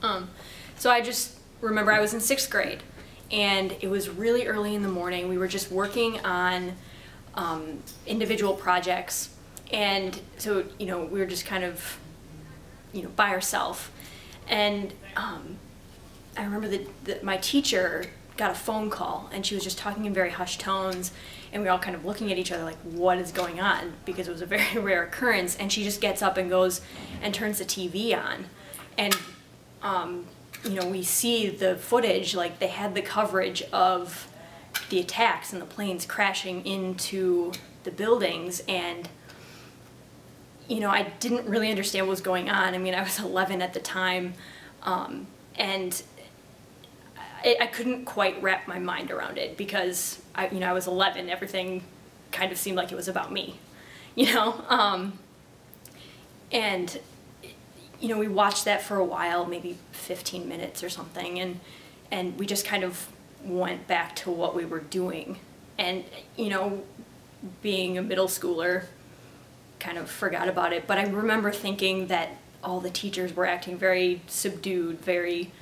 So I just remember I was in 6th grade, and it was really early in the morning. We were just working on individual projects, and so, you know, we were just kind of, you know, by ourselves. And I remember that my teacher got a phone call, and she was just talking in very hushed tones, and we were all kind of looking at each other like, what is going on? Because it was a very rare occurrence. And she just gets up and goes and turns the TV on, and you know, we see the footage, like they had the coverage of the attacks and the planes crashing into the buildings. And you know, I didn't really understand what was going on. I mean, I was 11 at the time, and I couldn't quite wrap my mind around it, because you know, I was 11. Everything kind of seemed like it was about me, you know. And you know, we watched that for a while, maybe 15 minutes or something, and we just kind of went back to what we were doing. And you know, being a middle schooler, kind of forgot about it. But I remember thinking that all the teachers were acting very subdued, very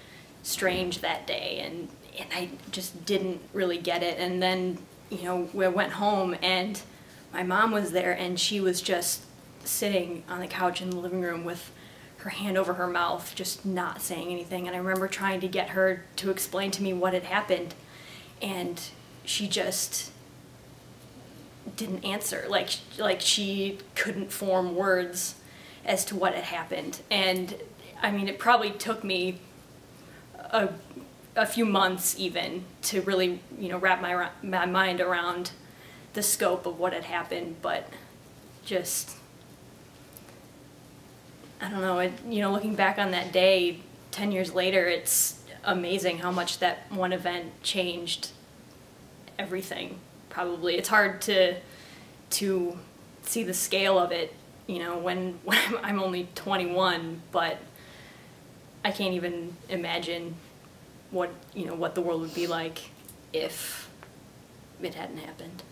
strange that day, and I just didn't really get it. And then, you know, we went home, and my mom was there, and she was just sitting on the couch in the living room with her hand over her mouth, just not saying anything. And I remember trying to get her to explain to me what had happened, and she just didn't answer. Like she couldn't form words as to what had happened. And I mean, it probably took me a few months even to really, you know, wrap my mind around the scope of what had happened. But just, I don't know, you know, looking back on that day 10 years later, it's amazing how much that one event changed everything. Probably it's hard to see the scale of it, you know, when I'm only 21, but I can't even imagine what, you know, what the world would be like if it hadn't happened.